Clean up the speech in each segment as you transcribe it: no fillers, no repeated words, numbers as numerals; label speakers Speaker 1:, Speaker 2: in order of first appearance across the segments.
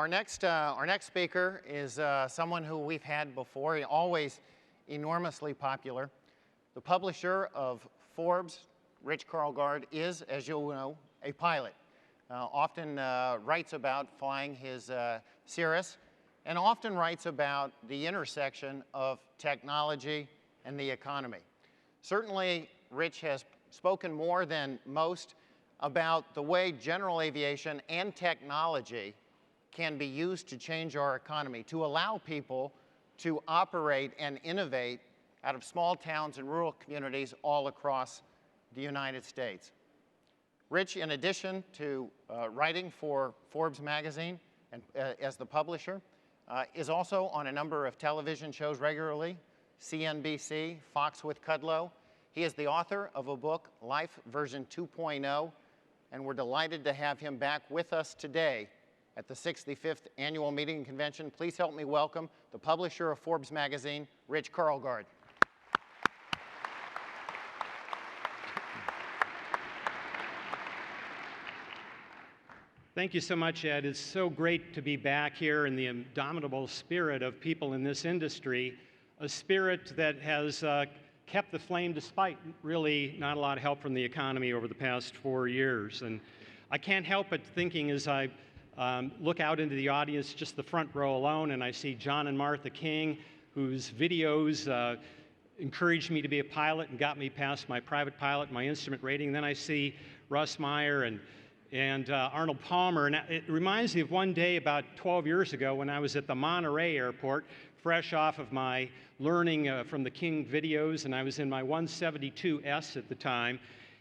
Speaker 1: Our next speaker is someone who we've had before, always enormously popular. The publisher of Forbes, Rich Karlgaard, is, as you'll know, a pilot. Often writes about flying his Cirrus, and often writes about the intersection of technology and the economy. Certainly, Rich has spoken more than most about the way general aviation and technology can be used to change our economy, to allow people to operate and innovate out of small towns and rural communities all across the United States. Rich, in addition to writing for Forbes magazine and as the publisher, is also on a number of television shows regularly, CNBC, Fox with Kudlow. He is the author of a book, Life version 2.0, and we're delighted to have him back with us today at the 65th Annual Meeting and Convention. Please help me welcome the publisher of Forbes magazine, Rich Karlgaard.
Speaker 2: Thank you so much, Ed. It's so great to be back here in the indomitable spirit of people in this industry, a spirit that has kept the flame despite really not a lot of help from the economy over the past 4 years. And I can't help but thinking as I look out into the audience, just the front row alone, and I see John and Martha King, whose videos encouraged me to be a pilot and got me past my private pilot, my instrument rating. Then I see Russ Meyer and Arnold Palmer. And it reminds me of one day about 12 years ago when I was at the Monterey airport, fresh off of my learning from the King videos, and I was in my 172S at the time.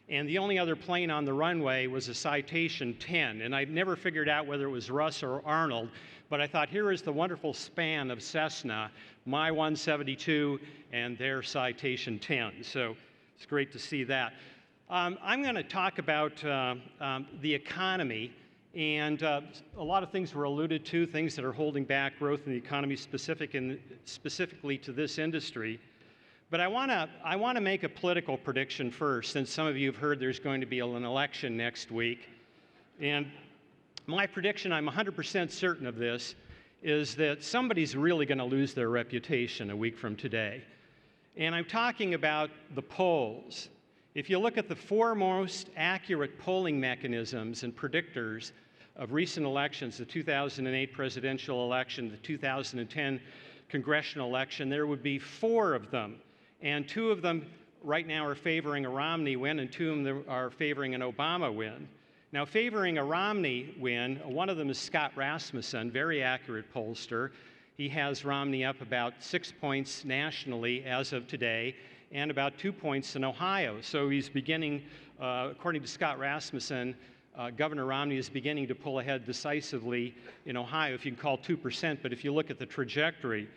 Speaker 2: And the only other plane on the runway was a Citation 10. And I never figured out whether it was Russ or Arnold, but I thought, here is the wonderful span of Cessna, my 172 and their Citation 10. So it's great to see that. I'm going to talk about the economy, and a lot of things were alluded to, things that are holding back growth in the economy specifically to this industry. But I want to make a political prediction first, since some of you have heard there's going to be an election next week. And my prediction, I'm 100% certain of this, is that somebody's really going to lose their reputation a week from today. And I'm talking about the polls. If you look at the four most accurate polling mechanisms and predictors of recent elections, the 2008 presidential election, the 2010 congressional election, there would be 4 of them. And 2 of them right now are favoring a Romney win, and 2 of them are favoring an Obama win. Now, favoring a Romney win, one of them is Scott Rasmussen, very accurate pollster. He has Romney up about 6 points nationally as of today, and about 2 points in Ohio. So he's beginning, according to Scott Rasmussen, Governor Romney is beginning to pull ahead decisively in Ohio, if you can call 2%, but if you look at the trajectory.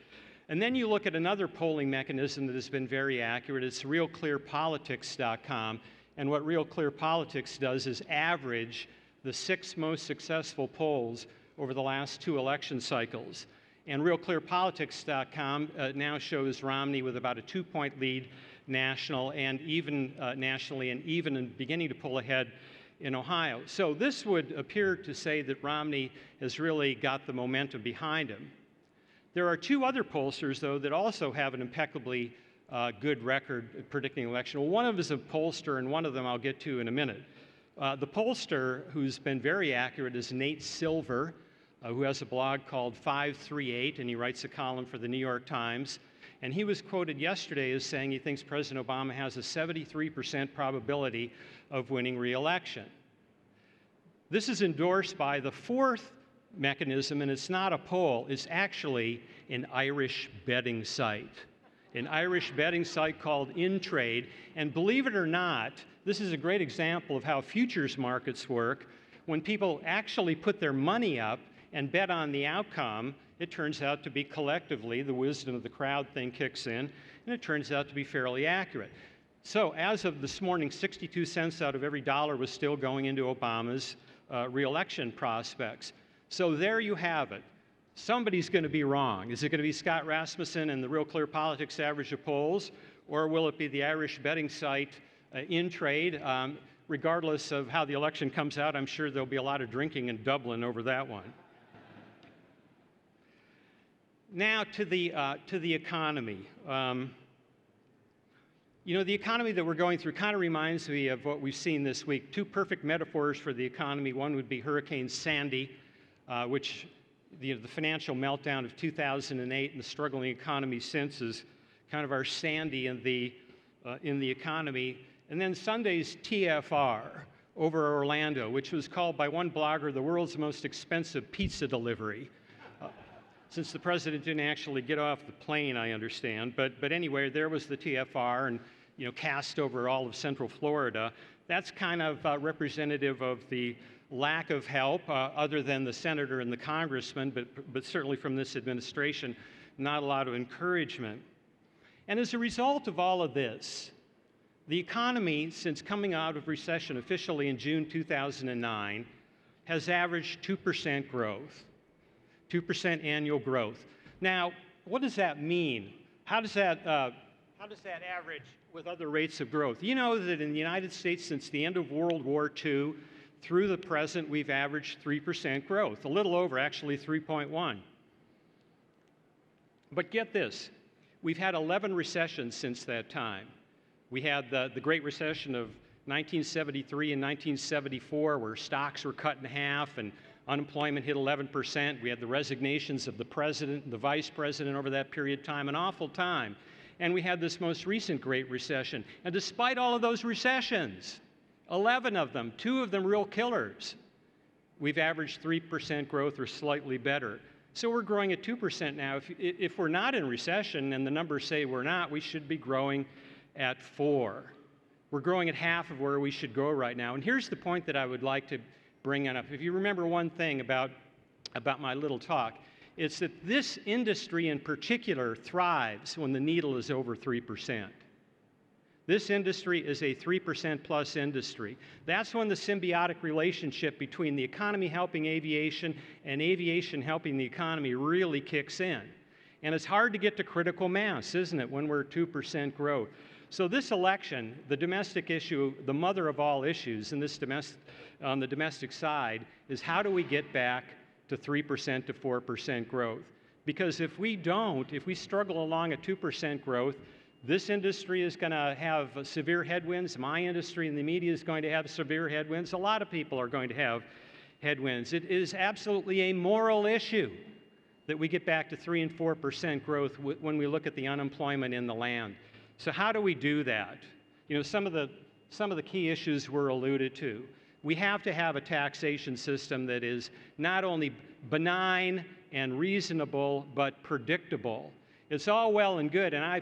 Speaker 2: And then you look at another polling mechanism that has been very accurate. It's realclearpolitics.com. And what Real Clear Politics does is average the 6 most successful polls over the last 2 election cycles. And realclearpolitics.com now shows Romney with about a 2-point lead nationally, and even beginning to pull ahead in Ohio. So this would appear to say that Romney has really got the momentum behind him. There are 2 other pollsters, though, that also have an impeccably good record at predicting election. Well, one of them is a pollster, and one of them I'll get to in a minute. The pollster who's been very accurate is Nate Silver, who has a blog called 538, and he writes a column for the New York Times. And he was quoted yesterday as saying he thinks President Obama has a 73% probability of winning re-election. This is endorsed by the 4th mechanism, and it's not a poll, it's actually an Irish betting site. An Irish betting site called InTrade. And believe it or not, this is a great example of how futures markets work. When people actually put their money up and bet on the outcome, it turns out to be collectively, the wisdom of the crowd thing kicks in, and it turns out to be fairly accurate. So as of this morning, 62 cents out of every dollar was still going into Obama's re-election prospects. So there you have it. Somebody's going to be wrong. Is it going to be Scott Rasmussen and the Real Clear Politics average of polls, or will it be the Irish betting site InTrade? Regardless of how the election comes out, I'm sure there'll be a lot of drinking in Dublin over that one. Now to the economy. You know, the economy that we're going through kind of reminds me of what we've seen this week. Two perfect metaphors for the economy. One would be Hurricane Sandy, which the financial meltdown of 2008 and the struggling economy since is kind of our Sandy in the economy. And then Sunday's TFR over Orlando, which was called by one blogger the world's most expensive pizza delivery. Since the president didn't actually get off the plane, I understand. But anyway, there was the TFR, and you know, cast over all of Central Florida. That's kind of representative of the lack of help, other than the senator and the congressman, but certainly from this administration, not a lot of encouragement. And as a result of all of this, the economy, since coming out of recession officially in June 2009, has averaged 2% growth. 2% annual growth. Now, what does that mean? How does that average with other rates of growth? You know that in the United States, since the end of World War II through the present, we've averaged 3% growth, a little over, actually 3.1. But get this, we've had 11 recessions since that time. We had the Great Recession of 1973 and 1974, where stocks were cut in half and unemployment hit 11%. We had the resignations of the president and the vice president over that period of time, an awful time. And we had this most recent Great Recession. And despite all of those recessions, 11 of them, 2 of them real killers, we've averaged 3% growth or slightly better. So we're growing at 2% now. If we're not in recession, and the numbers say we're not, we should be growing at 4. We're growing at half of where we should go right now. And here's the point that I would like to bring up. If you remember one thing about my little talk, it's that this industry in particular thrives when the needle is over 3%. This industry is a 3% plus industry. That's when the symbiotic relationship between the economy helping aviation and aviation helping the economy really kicks in. And it's hard to get to critical mass, isn't it, when we're at 2% growth? So this election, the domestic issue, the mother of all issues in this on the domestic side, is how do we get back to 3% to 4% growth? Because if we don't, if we struggle along at 2% growth, this industry is going to have severe headwinds. My industry and the media is going to have severe headwinds. A lot of people are going to have headwinds. It is absolutely a moral issue that we get back to 3 and 4% growth when we look at the unemployment in the land. So how do we do that? You know, some of the key issues were alluded to. We have to have a taxation system that is not only benign and reasonable, but predictable. It's all well and good, and I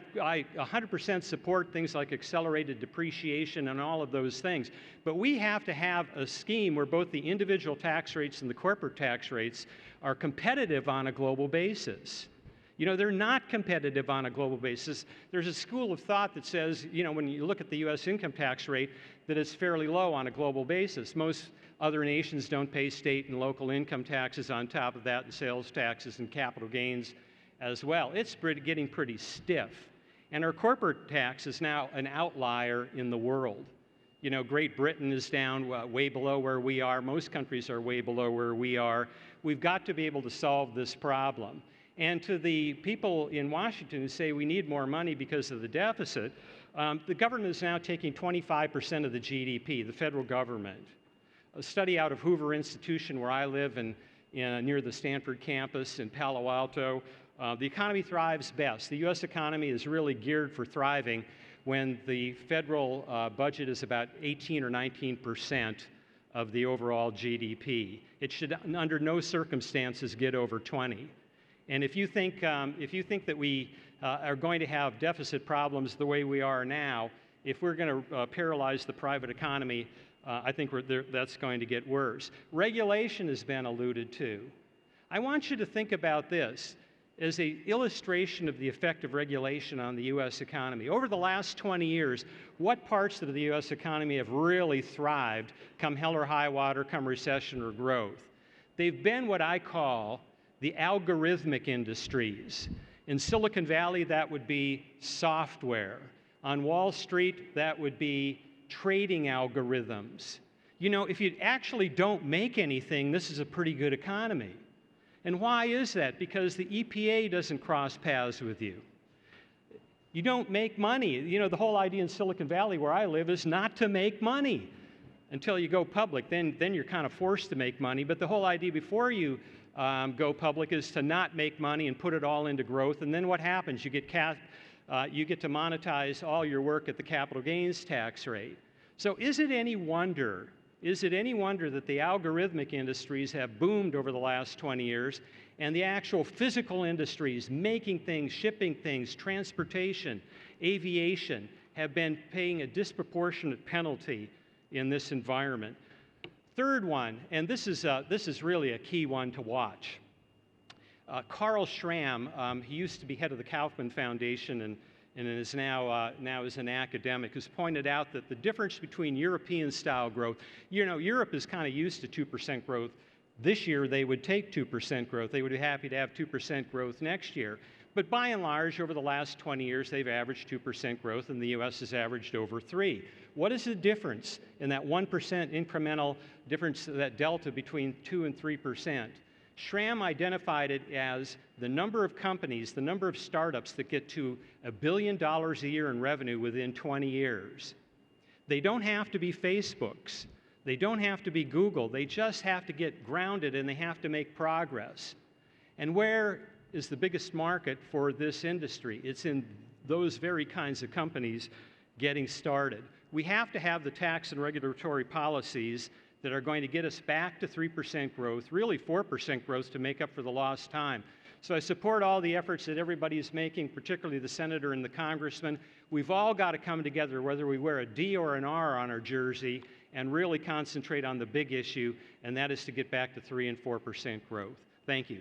Speaker 2: 100% support things like accelerated depreciation and all of those things. But we have to have a scheme where both the individual tax rates and the corporate tax rates are competitive on a global basis. You know, they're not competitive on a global basis. There's a school of thought that says, you know, when you look at the U.S. income tax rate, that it's fairly low on a global basis. Most other nations don't pay state and local income taxes on top of that, and sales taxes and capital gains as well. It's getting pretty stiff. And our corporate tax is now an outlier in the world. You know, Great Britain is down way below where we are. Most countries are way below where we are. We've got to be able to solve this problem. And to the people in Washington who say we need more money because of the deficit, the government is now taking 25% of the GDP, the federal government. A study out of Hoover Institution, where I live, near the Stanford campus in Palo Alto, the economy thrives best. The U.S. economy is really geared for thriving when the federal budget is about 18 or 19% of the overall GDP. It should, under no circumstances, get over 20. And if you think that we are going to have deficit problems the way we are now, if we're going to paralyze the private economy, I think that's going to get worse. Regulation has been alluded to. I want you to think about this as an illustration of the effect of regulation on the U.S. economy. Over the last 20 years, what parts of the U.S. economy have really thrived, come hell or high water, come recession or growth? They've been what I call the algorithmic industries. In Silicon Valley, that would be software. On Wall Street, that would be trading algorithms. You know, if you actually don't make anything, this is a pretty good economy. And why is that? Because the EPA doesn't cross paths with you. You don't make money. You know, the whole idea in Silicon Valley, where I live, is not to make money until you go public. Then you're kind of forced to make money. But the whole idea before you go public is to not make money and put it all into growth. And then what happens? You get to monetize all your work at the capital gains tax rate. So is it any wonder that the algorithmic industries have boomed over the last 20 years, and the actual physical industries, making things, shipping things, transportation, aviation, have been paying a disproportionate penalty in this environment? Third one, and this is really a key one to watch. Carl Schramm, he used to be head of the Kaufman Foundation and is now is an academic, has pointed out that the difference between European-style growth, you know, Europe is kind of used to 2% growth. This year, they would take 2% growth. They would be happy to have 2% growth next year. But by and large, over the last 20 years, they've averaged 2% growth, and the U.S. has averaged over 3%. What is the difference in that 1% incremental difference, that delta between 2 and 3%? Schramm identified it as the number of companies, the number of startups that get to $1 billion a year in revenue within 20 years. They don't have to be Facebooks. They don't have to be Google. They just have to get grounded, and they have to make progress. And where is the biggest market for this industry? It's in those very kinds of companies getting started. We have to have the tax and regulatory policies that are going to get us back to 3% growth, really 4% growth, to make up for the lost time. So I support all the efforts that everybody is making, particularly the senator and the congressman. We've all got to come together, whether we wear a D or an R on our jersey, and really concentrate on the big issue, and that is to get back to 3 and 4% growth. Thank you.